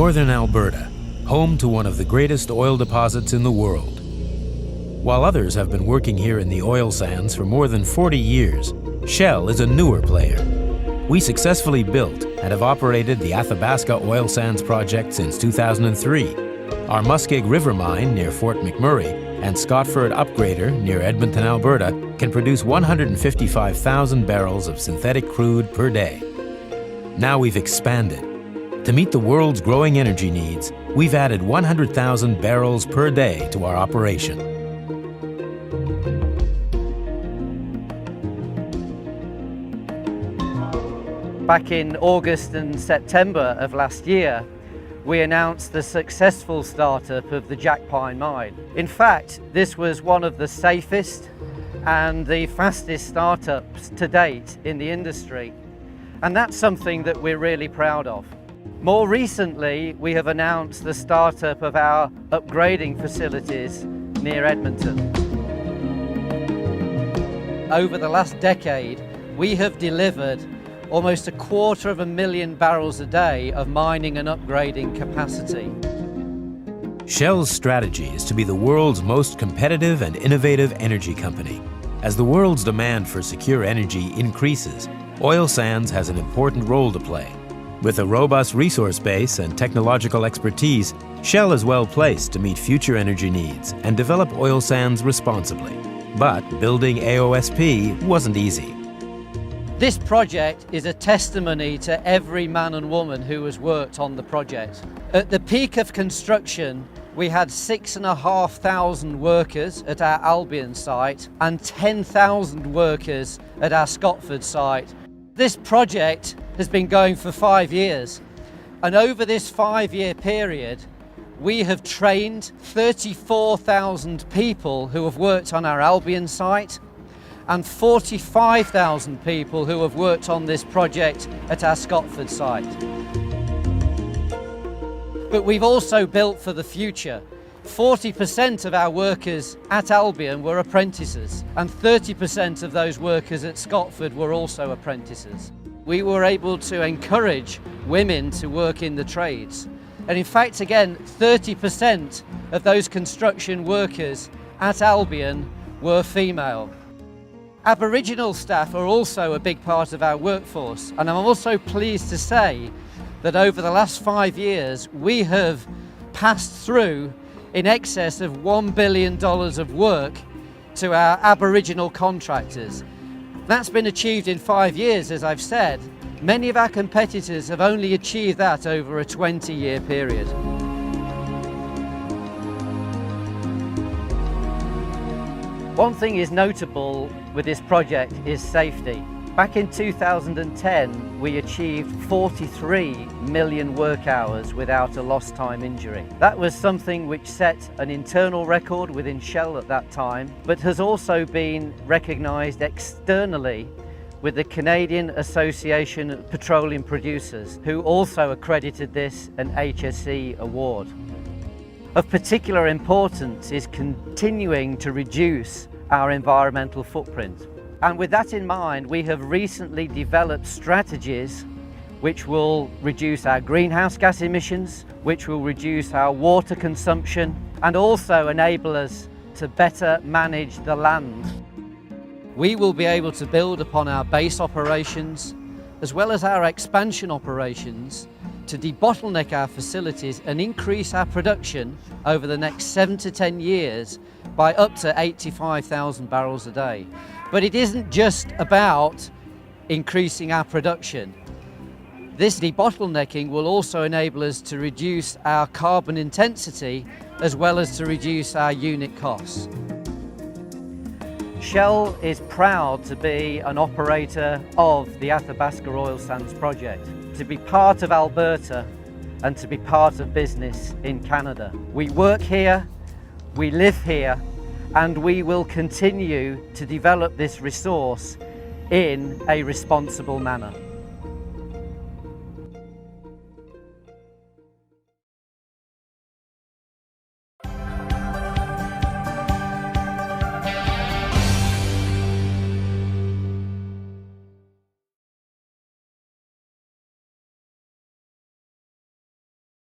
northern Alberta, home to one of the greatest oil deposits in the world. While others have been working here in the oil sands for more than 40 years, Shell is a newer player. We successfully built and have operated the Athabasca Oil Sands project since 2003. Our Muskeg River mine near Fort McMurray and Scotford Upgrader near Edmonton, Alberta can produce 155,000 barrels of synthetic crude per day. Now we've expanded. To meet the world's growing energy needs, we've added 100,000 barrels per day to our operation. Back in August and September of last year, we announced the successful startup of the Jack Pine mine. In fact, this was one of the safest and the fastest startups to date in the industry. And that's something that we're really proud of. More recently, we have announced the startup of our upgrading facilities near Edmonton. Over the last decade, we have delivered almost 250,000 barrels a day of mining and upgrading capacity. Shell's strategy is to be the world's most competitive and innovative energy company. As the world's demand for secure energy increases, oil sands has an important role to play. With a robust resource base and technological expertise, Shell is well placed to meet future energy needs and develop oil sands responsibly. But building AOSP wasn't easy. This project is a testimony to every man and woman who has worked on the project. At the peak of construction, we had 6,500 workers at our Albion site and 10,000 workers at our Scotford site. This project has been going for 5 years, and over this 5-year period, we have trained 34,000 people who have worked on our Albion site and 45,000 people who have worked on this project at our Scotford site. But we've also built for the future. 40% of our workers at Albion were apprentices, and 30% of those workers at Scotford were also apprentices. We were able to encourage women to work in the trades. And in fact, again, 30% of those construction workers at Albion were female. Aboriginal staff are also a big part of our workforce, and I'm also pleased to say that over the last 5 years we have passed through in excess of $1 billion of work to our Aboriginal contractors. That's been achieved in 5 years, as I've said. Many of our competitors have only achieved that over a 20-year period. One thing is notable with this project is safety. Back in 2010, we achieved 43 million work hours without a lost time injury. That was something which set an internal record within Shell at that time, but has also been recognised externally with the Canadian Association of Petroleum Producers, who also accredited this an HSE award. Of particular importance is continuing to reduce our environmental footprint. And with that in mind, we have recently developed strategies which will reduce our greenhouse gas emissions, which will reduce our water consumption, and also enable us to better manage the land. We will be able to build upon our base operations, as well as our expansion operations, to debottleneck our facilities and increase our production over the next 7 to 10 years by up to 85,000 barrels a day. But it isn't just about increasing our production. This debottlenecking will also enable us to reduce our carbon intensity as well as to reduce our unit costs. Shell is proud to be an operator of the Athabasca Oil Sands project, to be part of Alberta and to be part of business in Canada. We work here, we live here, and we will continue to develop this resource in a responsible manner.